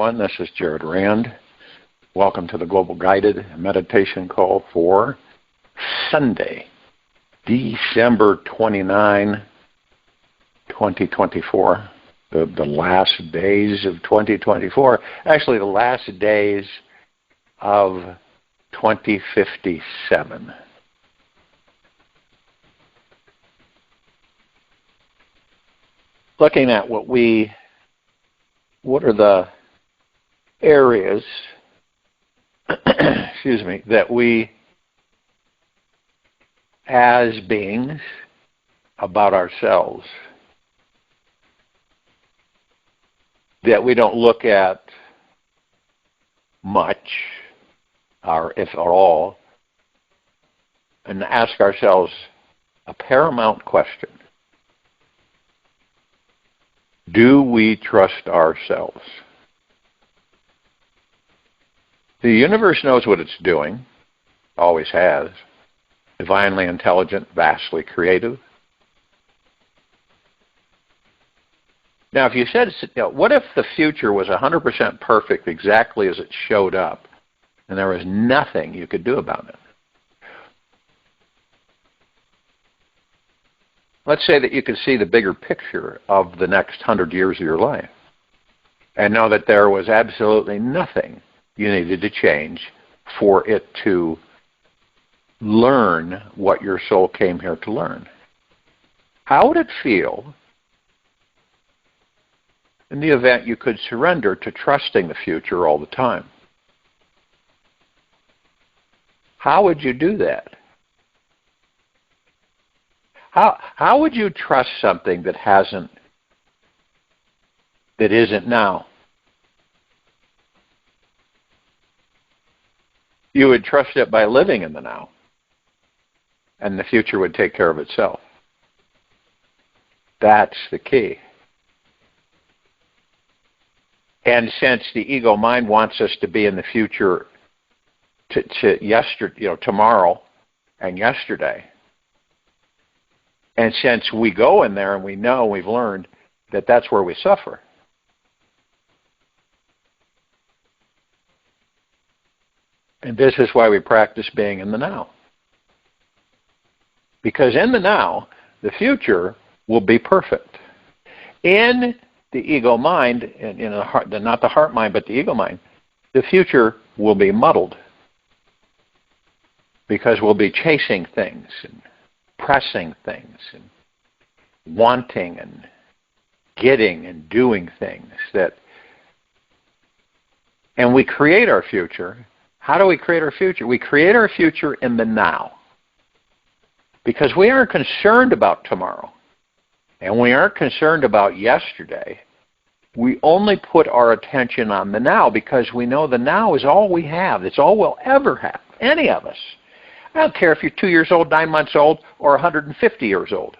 everyone. This is Jared Rand. Welcome to the Global Guided Meditation Call for Sunday, December 29, 2024. The last days of 2024. Actually, the last days of 2057. Looking at what are the areas, excuse me, that we as beings about ourselves that we don't look at much, or if at all, and ask ourselves a paramount question. Do we trust ourselves? The universe knows what it's doing, always has. Divinely intelligent, vastly creative. Now, if you said, what if the future was 100% perfect exactly as it showed up, and there was nothing you could do about it? Let's say that you could see the bigger picture of the next 100 years of your life and know that there was absolutely nothing you needed to change for it to learn what your soul came here to learn. How would it feel in the event you could surrender to trusting the future all the time? How would you do that? How would you trust something that isn't now? You would trust it by living in the now, and the future would take care of itself. That's the key. And since the ego mind wants us to be in the future to yesterday, tomorrow and yesterday, and since we go in there and we know, we've learned that that's where we suffer. And this is why we practice being in the now. Because in the now, the future will be perfect. In the ego mind, and in the heart, not the heart mind, but the ego mind, the future will be muddled. Because we'll be chasing things and pressing things and wanting and getting and doing things and we create our future. How do we create our future? We create our future in the now. Because we aren't concerned about tomorrow. And we aren't concerned about yesterday. We only put our attention on the now because we know the now is all we have. It's all we'll ever have. Any of us. I don't care if you're 2 years old, 9 months old, or 150 years old.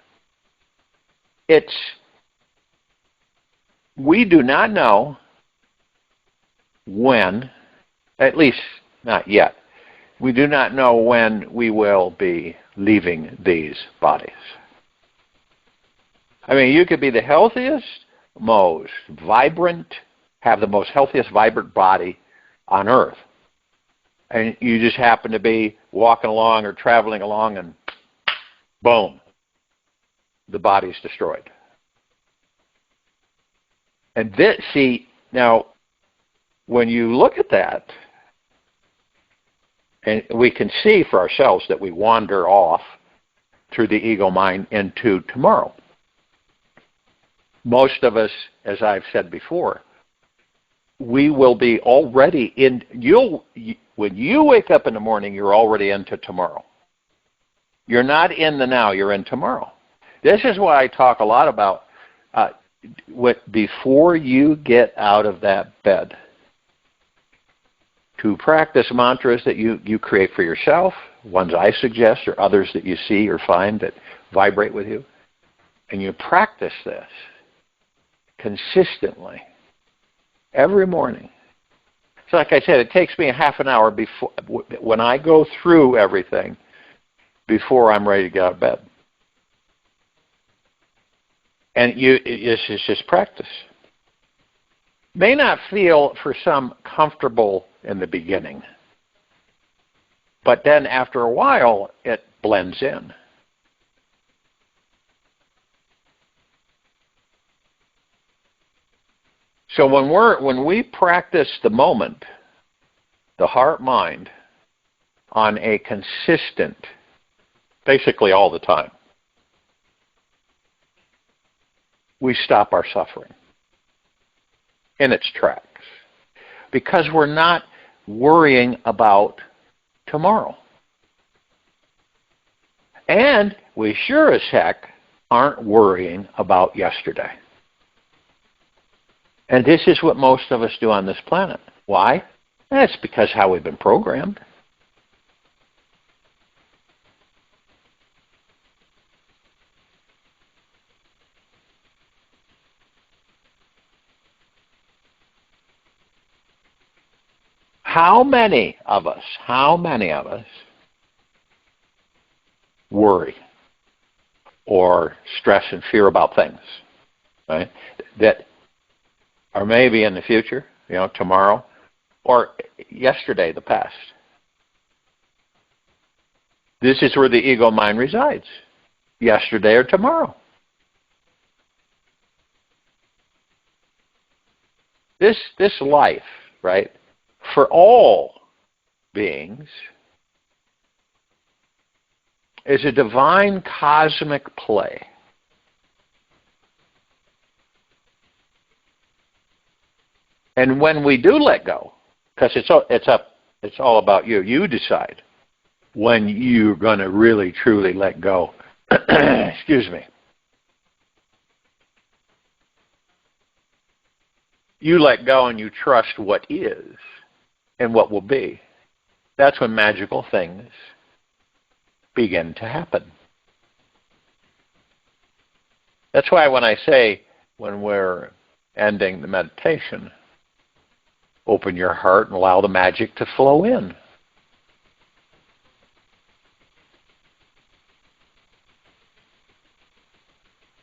We do not know when, at least not yet, we do not know when we will be leaving these bodies. I mean, you could be the healthiest, most vibrant, have the most healthiest, vibrant body on earth. And you just happen to be walking along or traveling along and boom, the body's destroyed. And now, when you look at that, and we can see for ourselves that we wander off through the ego mind into tomorrow. Most of us, as I've said before, we will be already in, when you wake up in the morning, you're already into tomorrow. You're not in the now, you're in tomorrow. This is why I talk a lot about before you get out of that bed, to practice mantras that you create for yourself, ones I suggest or others that you see or find that vibrate with you, and you practice this consistently every morning. So like I said, it takes me a half an hour before, when I go through everything, before I'm ready to get out of bed. And this is just practice. may not feel for some comfortable in the beginning, but then after a while it blends in. So when we practice the moment, the heart-mind, on a consistent, basically all the time, we stop our suffering in its tracks because we're not worrying about tomorrow. And we sure as heck aren't worrying about yesterday. And this is what most of us do on this planet. Why? That's because how we've been programmed. How many of us worry or stress and fear about things, right? That are maybe in the future, tomorrow, or yesterday, the past. This is where the ego mind resides, yesterday or tomorrow. This life, right, for all beings is a divine cosmic play. And when we do let go, because it's all about you. You decide when you're going to really, truly let go. Excuse me. You let go and you trust what is and what will be. That's when magical things begin to happen. That's why when I say, when we're ending the meditation, open your heart and allow the magic to flow in.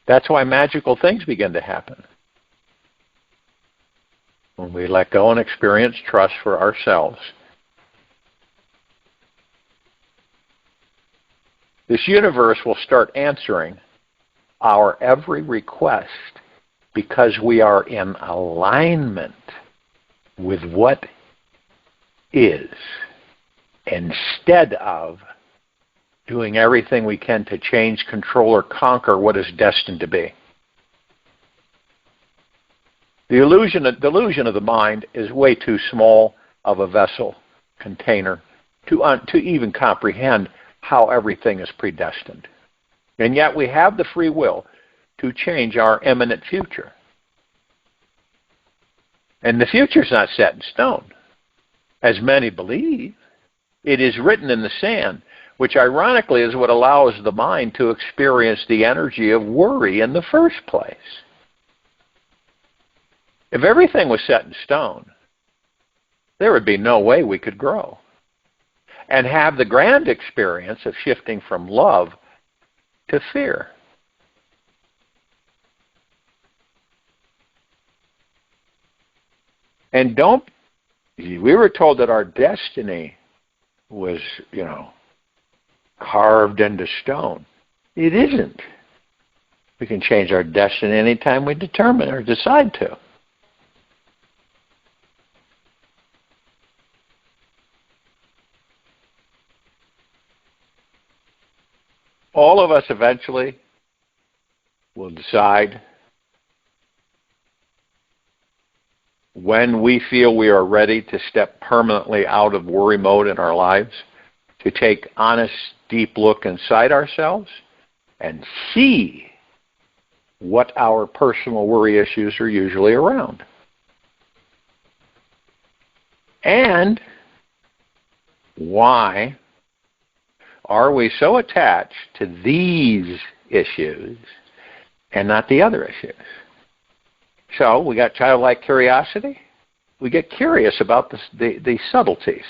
That's why magical things begin to happen. When we let go and experience trust for ourselves. This universe will start answering our every request because we are in alignment with what is, instead of doing everything we can to change, control, or conquer what is destined to be. The delusion of the mind is way too small of a vessel, container, to even comprehend how everything is predestined. And yet we have the free will to change our imminent future. And the future's not set in stone, as many believe. It is written in the sand, which ironically is what allows the mind to experience the energy of worry in the first place. If everything was set in stone, there would be no way we could grow and have the grand experience of shifting from love to fear. And we were told that our destiny was, carved into stone. It isn't. We can change our destiny anytime we determine or decide to. All of us eventually will decide when we feel we are ready to step permanently out of worry mode in our lives, to take honest, deep look inside ourselves and see what our personal worry issues are usually around. And why are we so attached to these issues and not the other issues? So we got childlike curiosity. We get curious about the subtleties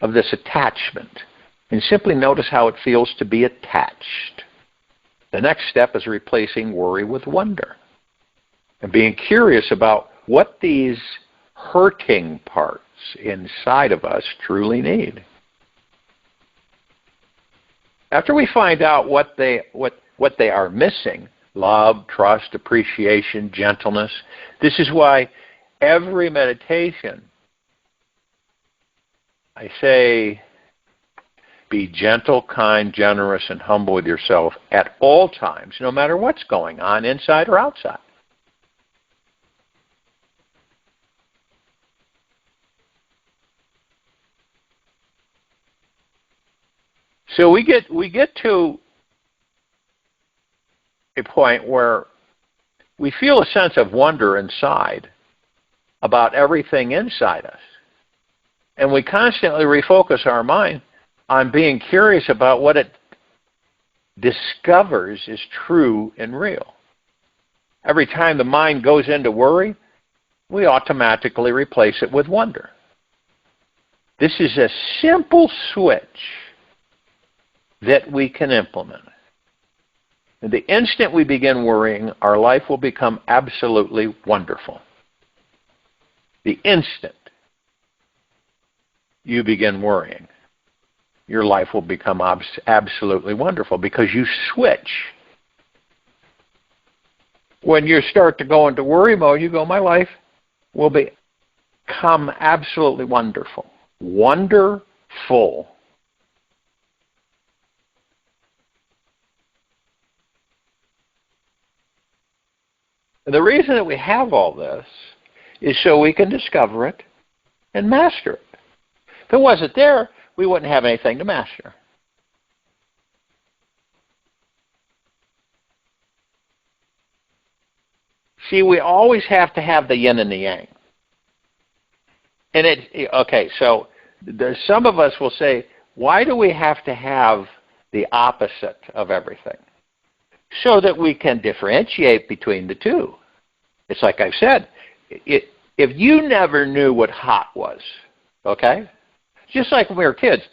of this attachment and simply notice how it feels to be attached. The next step is replacing worry with wonder and being curious about what these hurting parts inside of us truly need. After we find out what they are missing, love, trust, appreciation, gentleness, this is why every meditation, I say, be gentle, kind, generous, and humble with yourself at all times, no matter what's going on, inside or outside. So we get to a point where we feel a sense of wonder inside about everything inside us. And we constantly refocus our mind on being curious about what it discovers is true and real. Every time the mind goes into worry, we automatically replace it with wonder. This is a simple switch that we can implement. And the instant we begin worrying, our life will become absolutely wonderful. The instant you begin worrying, your life will become absolutely wonderful because you switch. When you start to go into worry mode, you go, my life will become absolutely wonderful. Wonderful. And the reason that we have all this is so we can discover it and master it. If it wasn't there, we wouldn't have anything to master. See, we always have to have the yin and the yang. And so some of us will say, why do we have to have the opposite of everything? So that we can differentiate between the two. It's like I've said, if you never knew what hot was, okay? Just like when we were kids,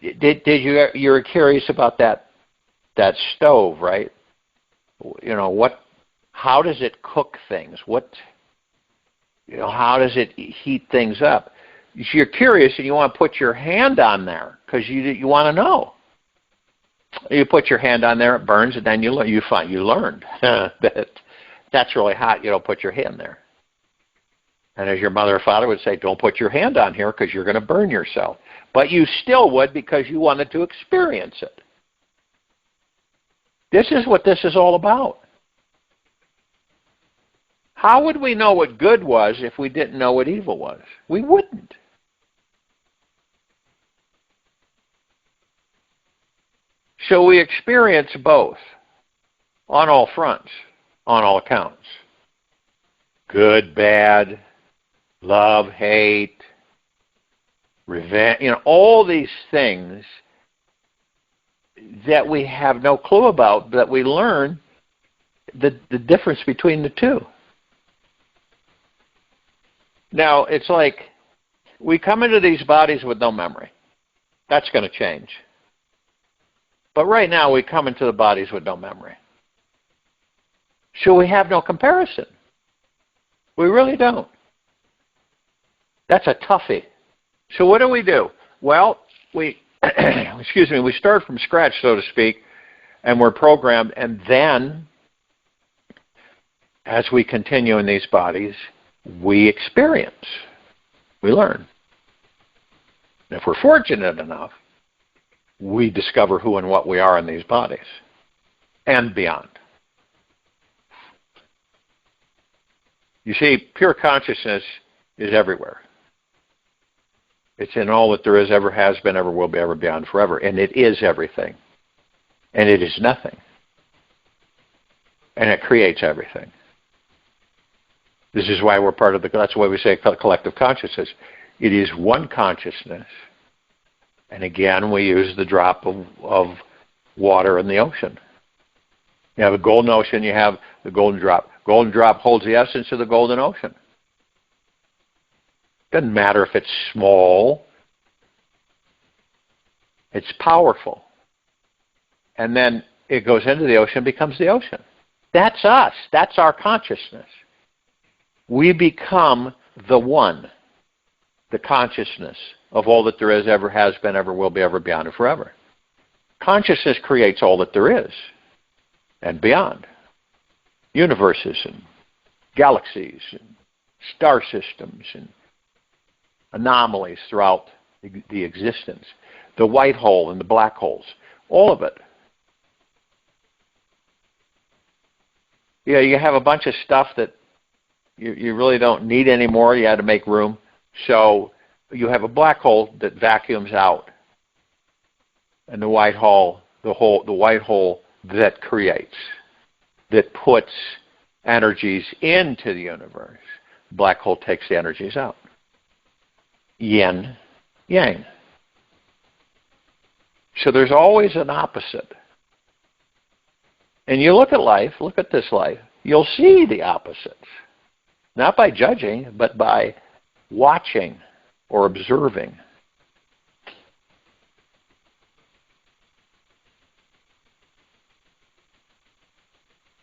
you were curious about that stove, right? You know, how does it cook things? How does it heat things up? You're curious and you want to put your hand on there because you want to know. You put your hand on there, it burns, and then you learned that that's really hot. You don't put your hand there. And as your mother or father would say, don't put your hand on here because you're going to burn yourself. But you still would because you wanted to experience it. This is what this is all about. How would we know what good was if we didn't know what evil was? We wouldn't. So we experience both on all fronts, on all accounts. Good, bad, love, hate, revenge, all these things that we have no clue about, that we learn the difference between the two. Now, it's like we come into these bodies with no memory. That's going to change. But right now, we come into the bodies with no memory. So we have no comparison. We really don't. That's a toughie. So what do? Well, we start from scratch, so to speak, and we're programmed, and then, as we continue in these bodies, we experience. We learn. And if we're fortunate enough, we discover who and what we are in these bodies and beyond. You see, pure consciousness is everywhere. It's in all that there is, ever has been, ever will be, ever beyond, forever. And it is everything. And it is nothing. And it creates everything. This is why we're part of that's why we say collective consciousness. It is one consciousness. And again, we use the drop of water in the ocean. You have a golden ocean, you have the golden drop. Golden drop holds the essence of the golden ocean. Doesn't matter if it's small. It's powerful. And then it goes into the ocean, becomes the ocean. That's us. That's our consciousness. We become the one, the consciousness of all that there is, ever has been, ever will be, ever beyond, and forever. Consciousness creates all that there is and beyond. Universes and galaxies and star systems and anomalies throughout the existence. The white hole and the black holes. All of it. Yeah, you have a bunch of stuff that you really don't need anymore. You had to make room. So you have a black hole that vacuums out, and the white hole that creates, that puts energies into the universe. Black hole takes the energies out. Yin, yang. So there's always an opposite. And you look at life, look at this life, you'll see the opposites. Not by judging, but by watching or observing.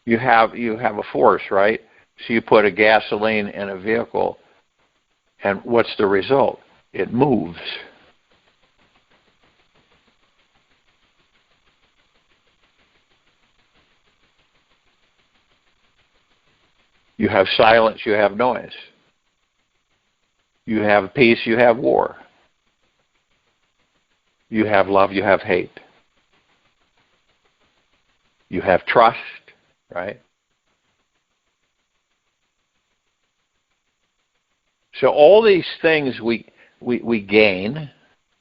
You have a force, right? So you put a gasoline in a vehicle, and what's the result? It moves. You have silence, you have noise. You have peace, you have war. You have love, you have hate. You have trust, right? So all these things we gain,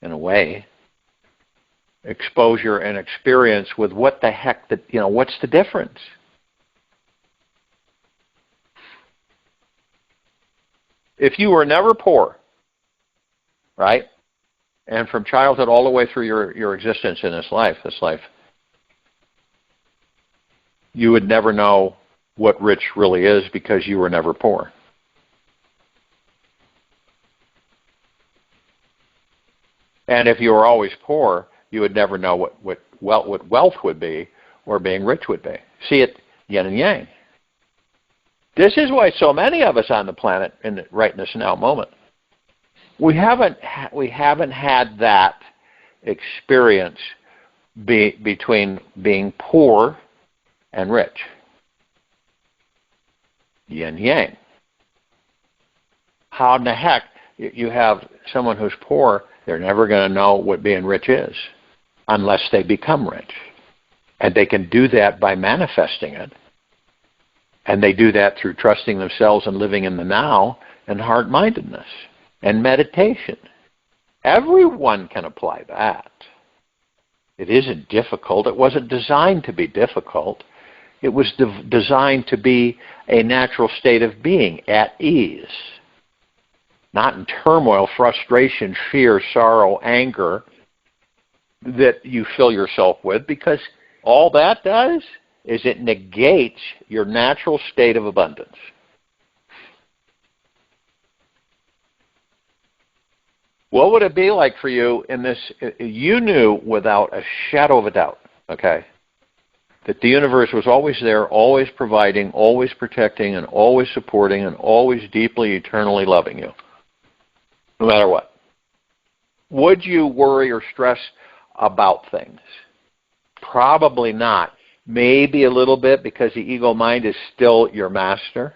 in a way, exposure and experience with what the heck, what's the difference? If you were never poor, right, and from childhood all the way through your existence in this life, you would never know what rich really is because you were never poor. And if you were always poor, you would never know what wealth would be or being rich would be. See it yin and yang. This is why so many of us on the planet, right in this now moment, we haven't had that experience between being poor and rich. Yin yang. How in the heck you have someone who's poor? They're never going to know what being rich is unless they become rich, and they can do that by manifesting it. And they do that through trusting themselves and living in the now and heart-mindedness and meditation. Everyone can apply that. It isn't difficult. It wasn't designed to be difficult. It was designed to be a natural state of being, at ease. Not in turmoil, frustration, fear, sorrow, anger that you fill yourself with, because all that does is it negates your natural state of abundance. What would it be like for you in this? You knew without a shadow of a doubt, okay, that the universe was always there, always providing, always protecting, and always supporting, and always deeply, eternally loving you, no matter what. Would you worry or stress about things? Probably not. Maybe a little bit, because the ego mind is still your master.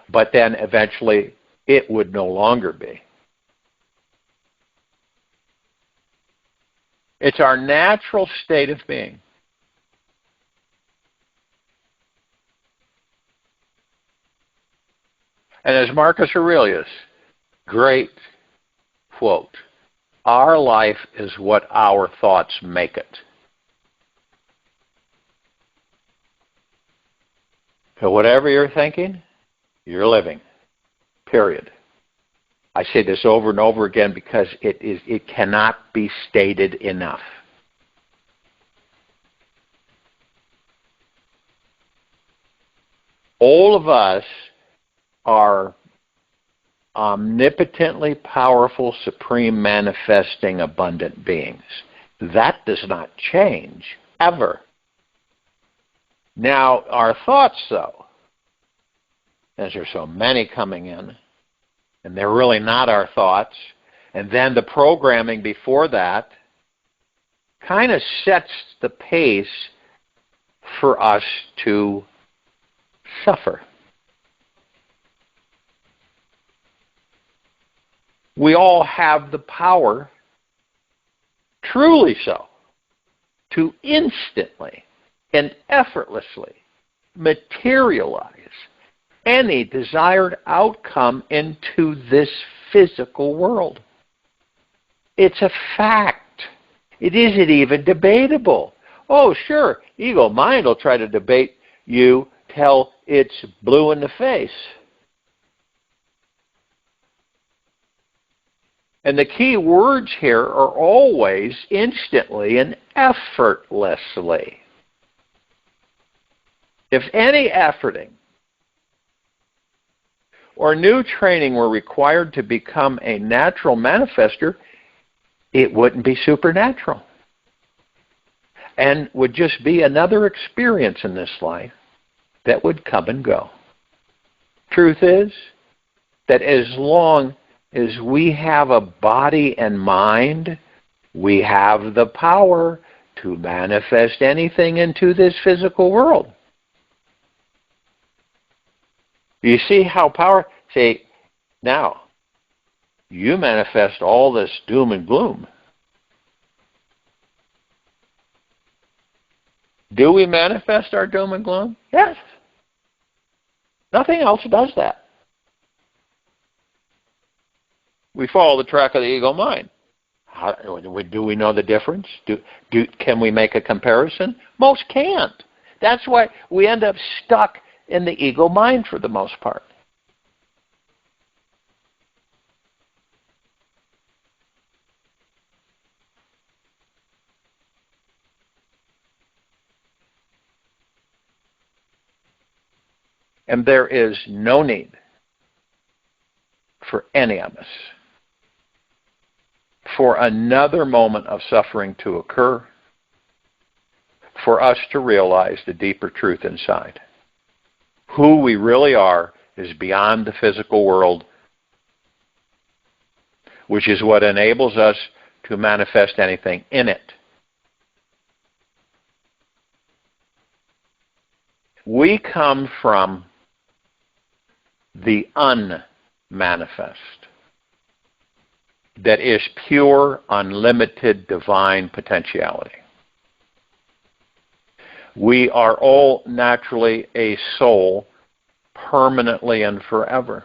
But then eventually it would no longer be. It's our natural state of being. And as Marcus Aurelius, great quote, our life is what our thoughts make it. So whatever you're thinking, you're living. Period. I say this over and over again because it cannot be stated enough. All of us are omnipotently powerful, supreme, manifesting, abundant beings. That does not change, ever. Now, our thoughts, though, as there's so many coming in, and they're really not our thoughts, and then the programming before that kind of sets the pace for us to suffer. We all have the power, truly so, to instantly and effortlessly materialize any desired outcome into this physical world. It's a fact. It isn't even debatable. Oh, sure, ego mind will try to debate you till it's blue in the face. And the key words here are always instantly and effortlessly. If any efforting or new training were required to become a natural manifester, it wouldn't be supernatural and would just be another experience in this life that would come and go. Truth is that as long as we have a body and mind, we have the power to manifest anything into this physical world. You see how power... See, now, you manifest all this doom and gloom. Do we manifest our doom and gloom? Yes. Nothing else does that. We follow the track of the ego mind. Do we know the difference? Can we make a comparison? Most can't. That's why we end up stuck in the ego mind for the most part. And there is no need for any of us for another moment of suffering to occur, for us to realize the deeper truth inside. Who we really are is beyond the physical world, which is what enables us to manifest anything in it. We come from the unmanifest, that is pure, unlimited, divine potentiality. We are all naturally a soul, permanently and forever.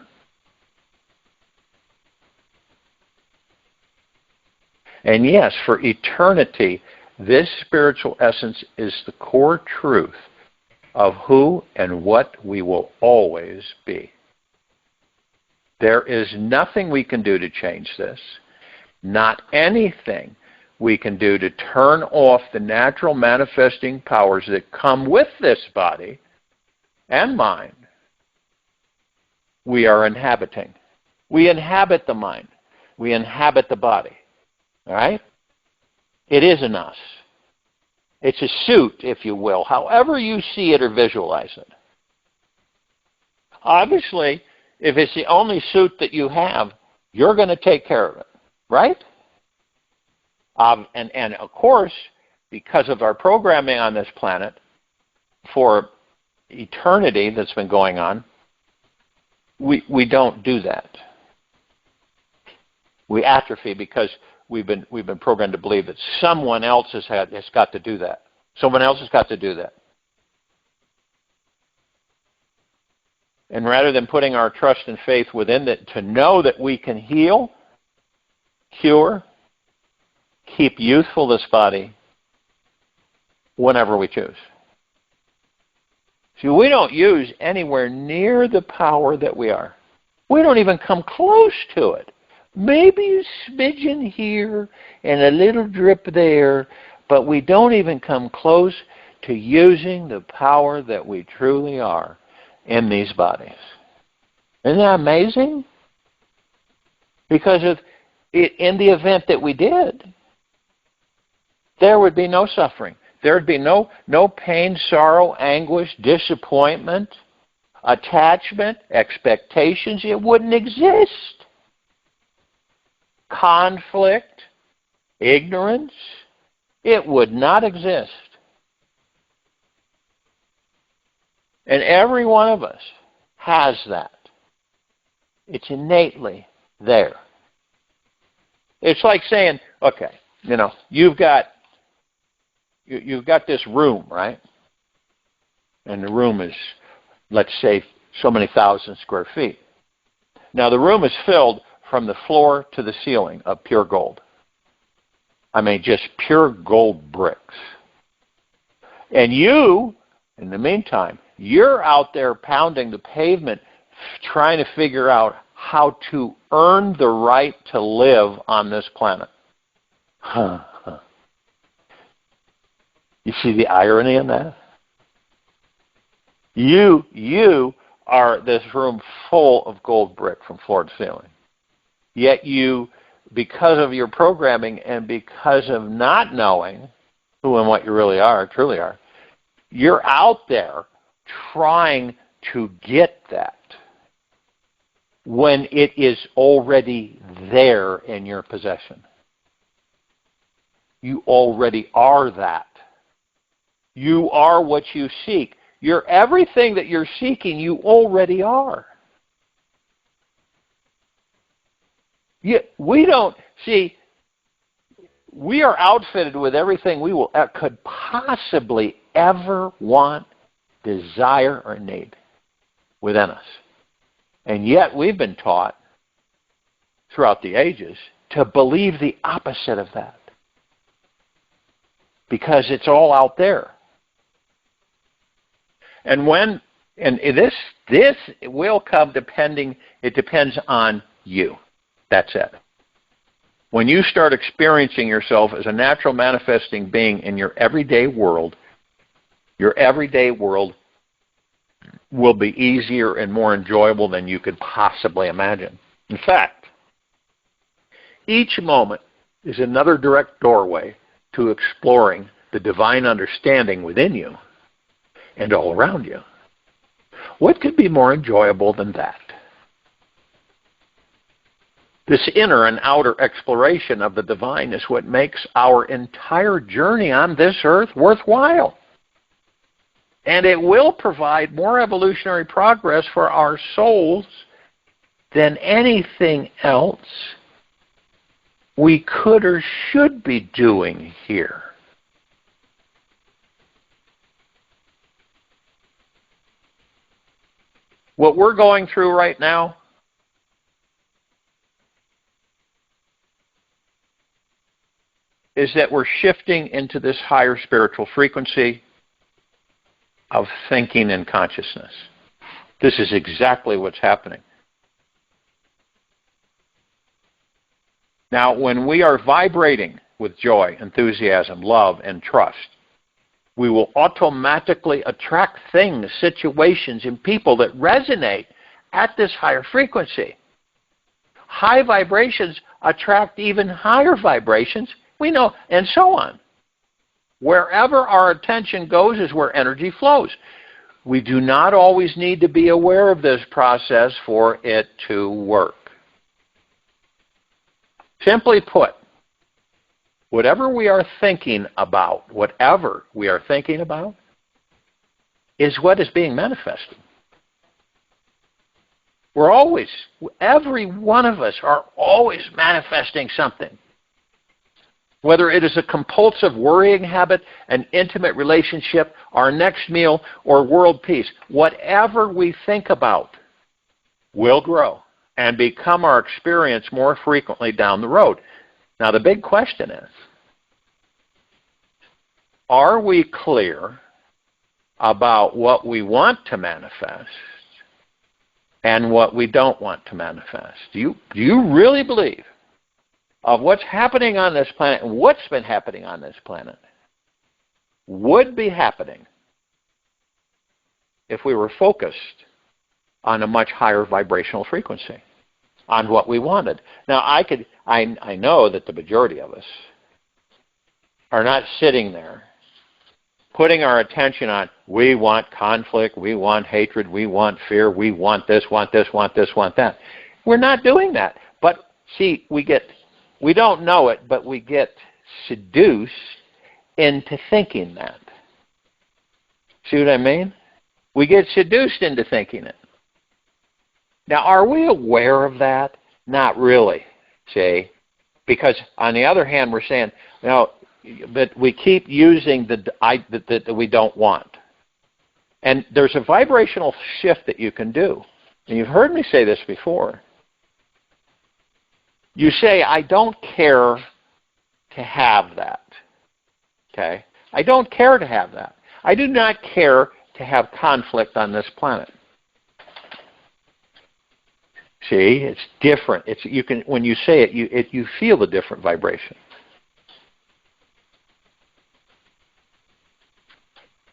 And yes, for eternity, this spiritual essence is the core truth of who and what we will always be. There is nothing we can do to change this, not anything we can do to turn off the natural manifesting powers that come with this body and mind we are inhabiting. We inhabit the mind. We inhabit the body. All right? It isn't us. It's a suit, if you will, however you see it or visualize it. Obviously, if it's the only suit that you have, you're going to take care of it, right? And of course, because of our programming on this planet for eternity that's been going on, we don't do that. We atrophy because we've been programmed to believe that someone else has got to do that. Someone else has got to do that. And rather than putting our trust and faith within it to know that we can heal, cure, keep youthful this body whenever we choose. See, we don't use anywhere near the power that we are. We don't even come close to it. Maybe a smidgen here and a little drip there, but we don't even come close to using the power that we truly are in these bodies. Isn't that amazing? Because if in the event that we did, there would be no suffering. There would be no pain, sorrow, anguish, disappointment, attachment, expectations, it wouldn't exist. Conflict, ignorance, it would not exist. And every one of us has that. It's innately there. It's like saying, okay, you've got this room, right? And the room is, let's say, so many thousand square feet. Now the room is filled from the floor to the ceiling of pure gold. I mean, just pure gold bricks. And you, in the meantime, you're out there pounding the pavement trying to figure out how to earn the right to live on this planet. You see the irony in that? You are this room full of gold brick from floor to ceiling. Yet you, because of your programming and because of not knowing who and what you really are, truly are, you're out there trying to get that when it is already there in your possession. You already are that. You are what you seek. You're everything that you're seeking, you already are. We don't, see, we are outfitted with everything we could possibly ever want, desire, or need within us. And yet we've been taught throughout the ages to believe the opposite of that. Because it's all out there. And this will come it depends on you. That's it. When you start experiencing yourself as a natural manifesting being in your everyday world will be easier and more enjoyable than you could possibly imagine. In fact, each moment is another direct doorway to exploring the divine understanding within you and all around you. What could be more enjoyable than that? This inner and outer exploration of the divine is what makes our entire journey on this earth worthwhile. And it will provide more evolutionary progress for our souls than anything else we could or should be doing here. What we're going through right now is that we're shifting into this higher spiritual frequency of thinking and consciousness. This is exactly what's happening. Now, when we are vibrating with joy, enthusiasm, love, and trust, we will automatically attract things, situations, and people that resonate at this higher frequency. High vibrations attract even higher vibrations, we know, and so on. Wherever our attention goes is where energy flows. We do not always need to be aware of this process for it to work. Simply put, whatever we are thinking about is what is being manifested. Every one of us are always manifesting something. Whether it is a compulsive worrying habit, an intimate relationship, our next meal, or world peace, whatever we think about will grow and become our experience more frequently down the road. Now, the big question is, are we clear about what we want to manifest and what we don't want to manifest? Do you really believe of what's happening on this planet and what's been happening on this planet would be happening if we were focused on a much higher vibrational frequency, on what we wanted? Now, I know that the majority of us are not sitting there putting our attention on, we want conflict, we want hatred, we want fear, we want this, want this, want this, want that. We're not doing that. But see, we don't know it, but we get seduced into thinking that. See what I mean? We get seduced into thinking it. Now, are we aware of that? Not really, see? Because on the other hand, we're saying, no, but we keep using that we don't want. And there's a vibrational shift that you can do. And you've heard me say this before. You say, I don't care to have that. Okay? I don't care to have that. I do not care to have conflict on this planet. See, it's different. When you say it, you feel the different vibration.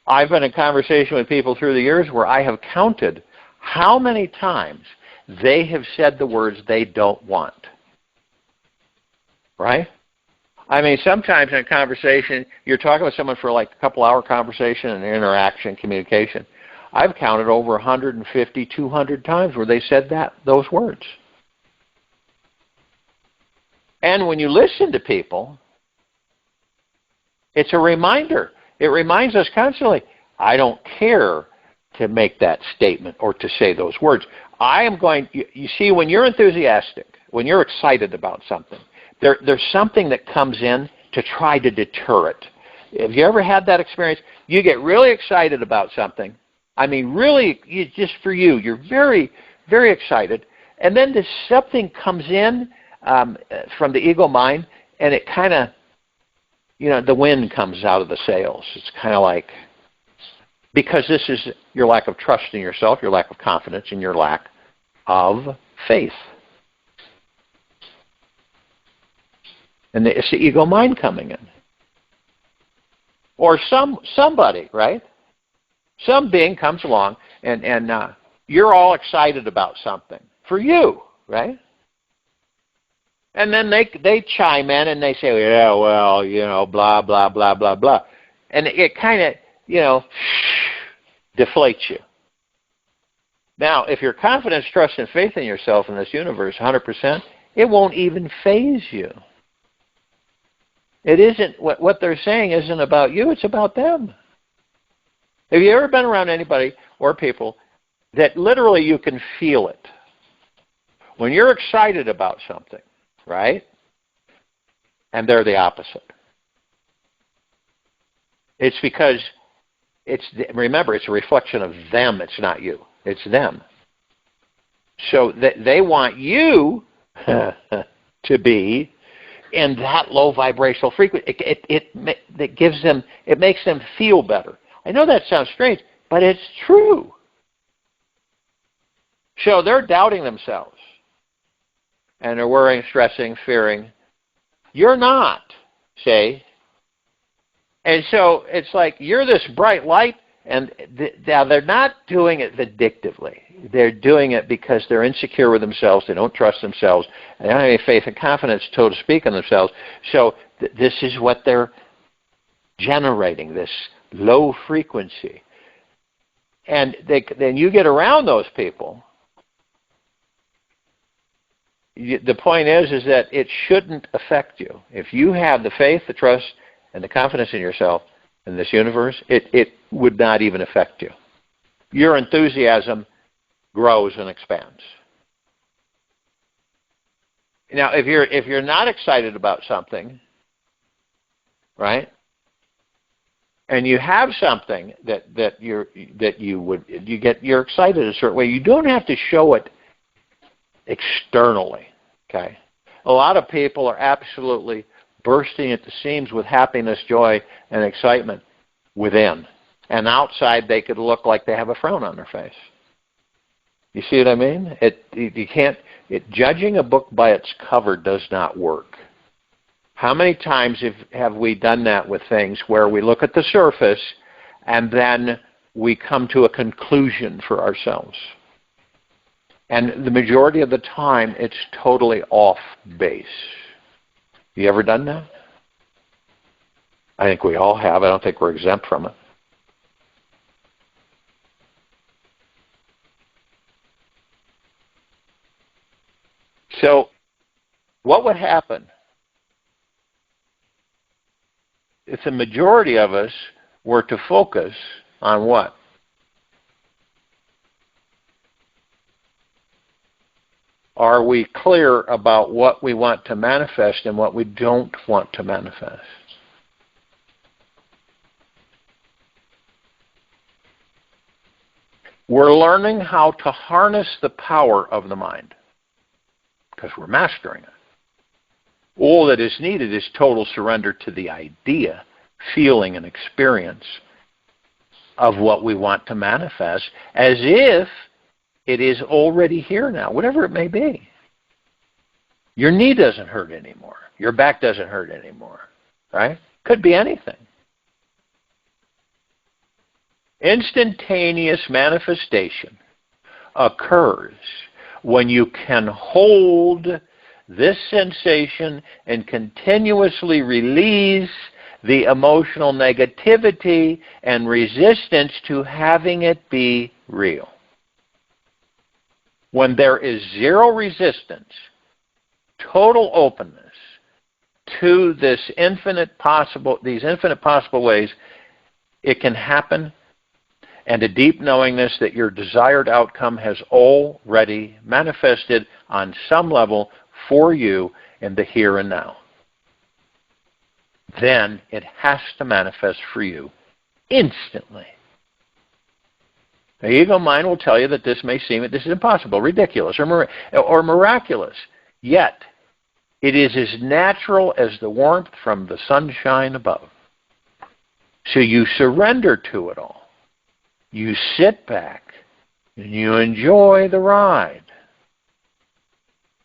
I've been in conversation with people through the years where I have counted how many times they have said the words they don't want. Right? I mean, sometimes in a conversation, you're talking with someone for like a couple-hour conversation and interaction, communication. I've counted over 150, 200 times where they said those words. And when you listen to people, it's a reminder. It reminds us constantly, I don't care to make that statement or to say those words. You see, when you're enthusiastic, when you're excited about something, there's something that comes in to try to deter it. Have you ever had that experience? You get really excited about something. I mean, really, just for you, you're very, very excited. And then something comes in from the ego mind, and it kind of, the wind comes out of the sails. It's kind of like, because this is your lack of trust in yourself, your lack of confidence, and your lack of faith. And it's the ego mind coming in. Or somebody, right? Some being comes along and you're all excited about something for you, right? And then they chime in and they say, yeah, well, blah, blah, blah, blah, blah. And it kind of, deflates you. Now, if your confidence, trust, and faith in yourself in this universe 100%, it won't even faze you. It isn't, what they're saying isn't about you, it's about them. Have you ever been around anybody or people that literally you can feel it? When you're excited about something, right? And they're the opposite. It's because, remember, it's a reflection of them, it's not you. It's them. So they want you to be in that low vibrational frequency. It makes them feel better. I know that sounds strange, but it's true. So they're doubting themselves. And they're worrying, stressing, fearing. You're not, say. And so it's like you're this bright light, and now they're not doing it vindictively. They're doing it because they're insecure with themselves. They don't trust themselves. They don't have any faith and confidence, so to speak, in themselves. So this is what they're generating, this low frequency. And then you get around those people. The point is that it shouldn't affect you. If you have the faith, the trust, and the confidence in yourself, in this universe, it would not even affect you. Your enthusiasm grows and expands. Now, if you're not excited about something, right, and you have something you're excited a certain way, you don't have to show it externally. Okay, a lot of people are absolutely bursting at the seams with happiness, joy, and excitement within. And outside, they could look like they have a frown on their face. You see what I mean? Judging a book by its cover does not work. How many times have we done that with things where we look at the surface and then we come to a conclusion for ourselves? And the majority of the time, it's totally off base. You ever done that? I think we all have. I don't think we're exempt from it. So what would happen if the majority of us were to focus on what? Are we clear about what we want to manifest and what we don't want to manifest? We're learning how to harness the power of the mind because we're mastering it. All that is needed is total surrender to the idea, feeling, and experience of what we want to manifest as if it is already here now, whatever it may be. Your knee doesn't hurt anymore. Your back doesn't hurt anymore, right? Could be anything. Instantaneous manifestation occurs when you can hold this sensation and continuously release the emotional negativity and resistance to having it be real. When there is zero resistance, total openness to these infinite possible ways, it can happen, and a deep knowingness that your desired outcome has already manifested on some level for you in the here and now. Then it has to manifest for you instantly. The ego mind will tell you that this may seem that this is impossible, ridiculous, or miraculous. Yet, it is as natural as the warmth from the sunshine above. So you surrender to it all. You sit back and you enjoy the ride.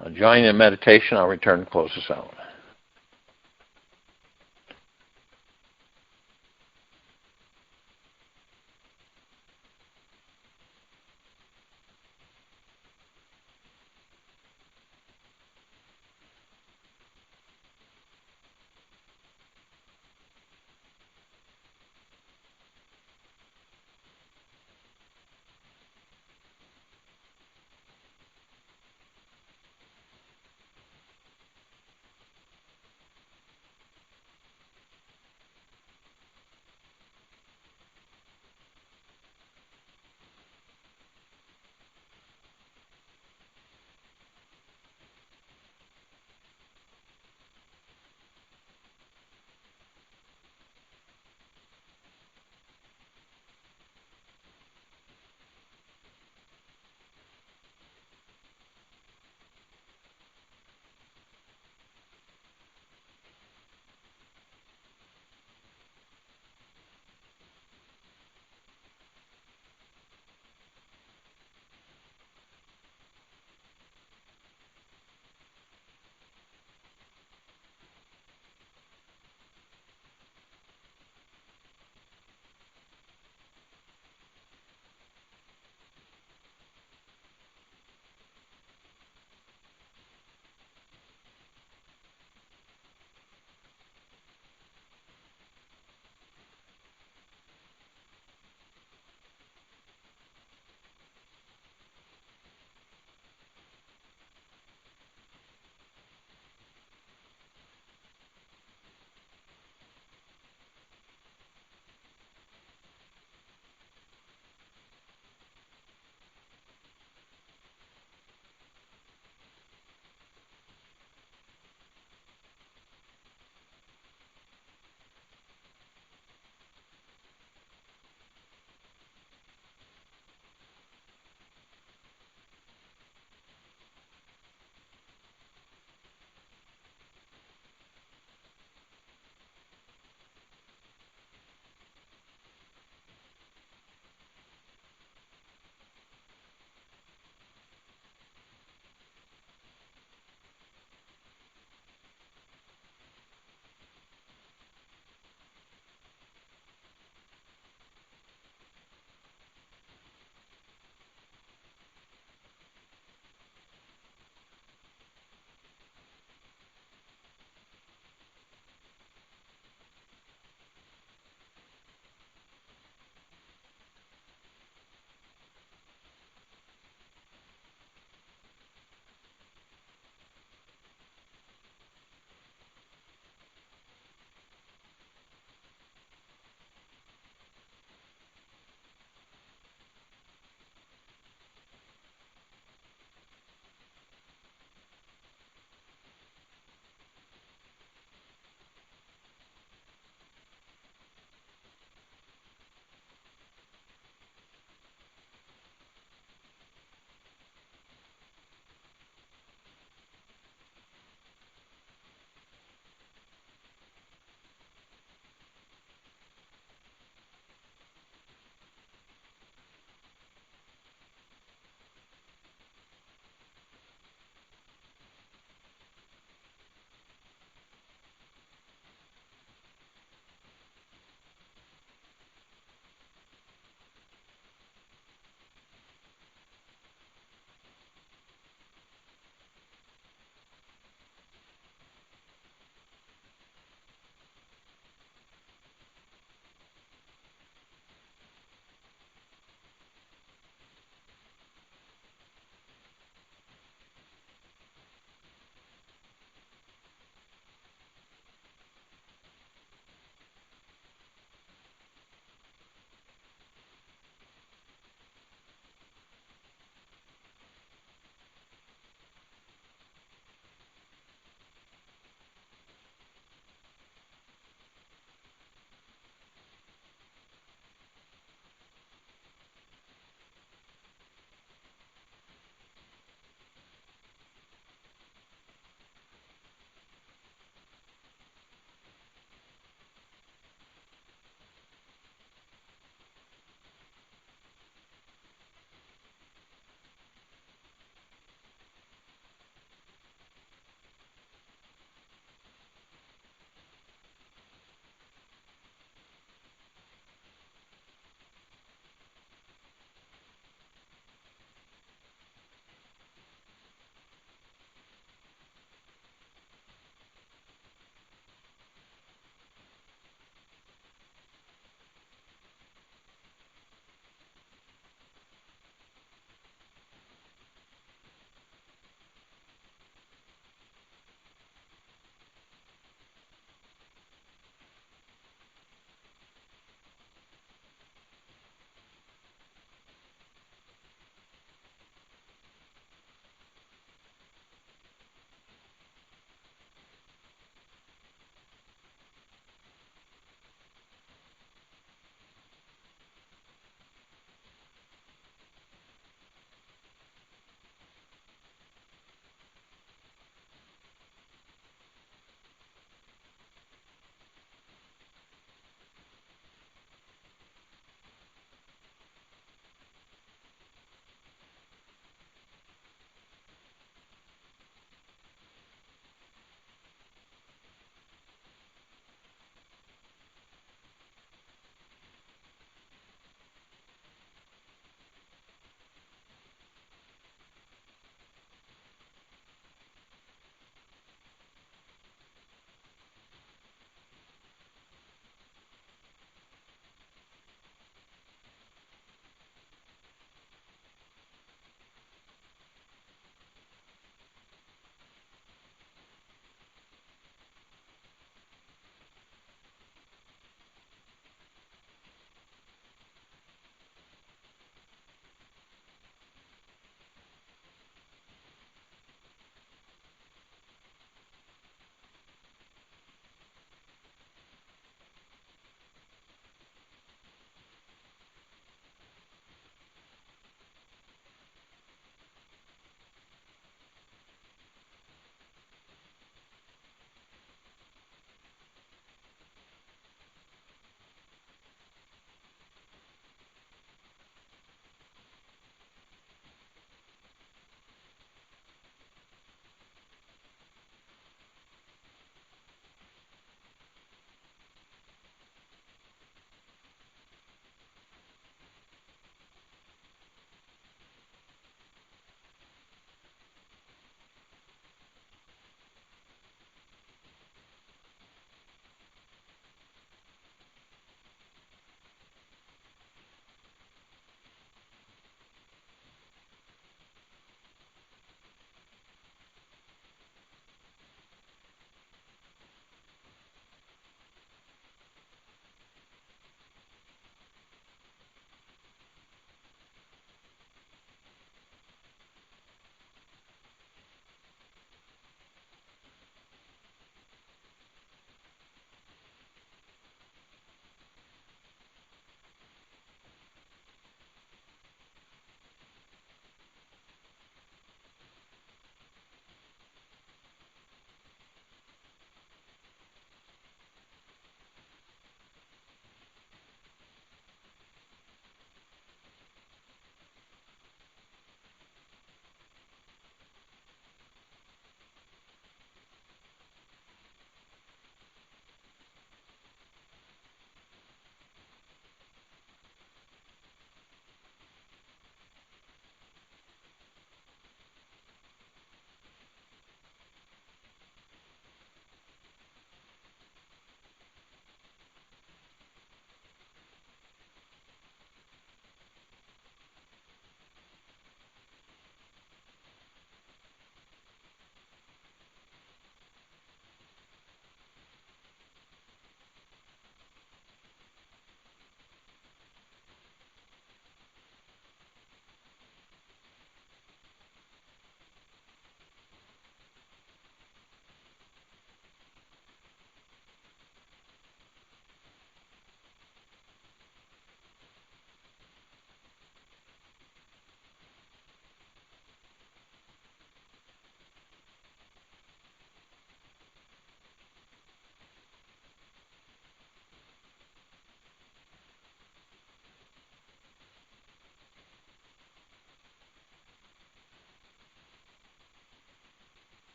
I'll join you in meditation. I'll return and close this out.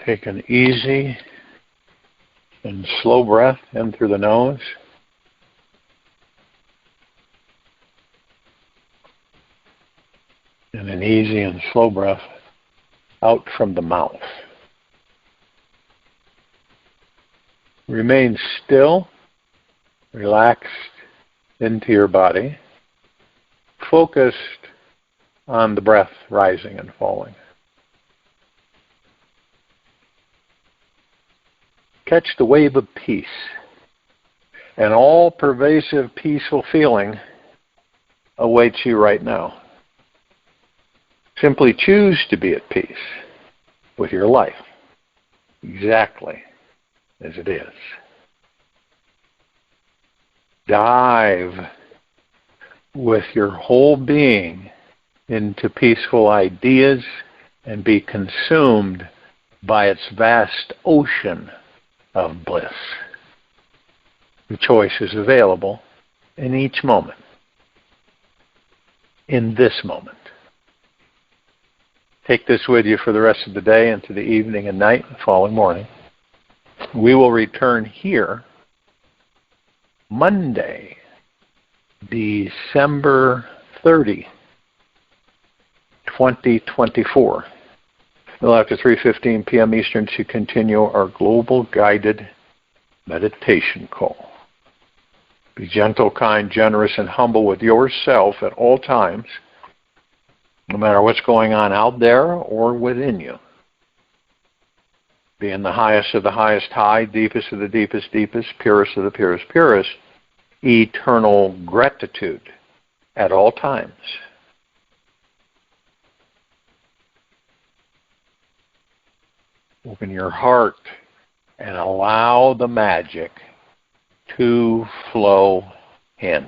Take an easy and slow breath in through the nose. And an easy and slow breath out from the mouth. Remain still, relaxed into your body, focused on the breath rising and falling. Catch the wave of peace, and all pervasive peaceful feeling awaits you right now. Simply choose to be at peace with your life, exactly as it is. Dive with your whole being into peaceful ideas and be consumed by its vast ocean of bliss. The choice is available in each moment, in this moment. Take this with you for the rest of the day, into the evening and night and the following morning. We will return here Monday, December 30, 2024. A little after 3:15 p.m. Eastern to continue our global guided meditation call. Be gentle, kind, generous, and humble with yourself at all times, no matter what's going on out there or within you. Be in the highest of the highest high, deepest of the deepest deepest, purest of the purest purest, eternal gratitude at all times. Open your heart and allow the magic to flow in.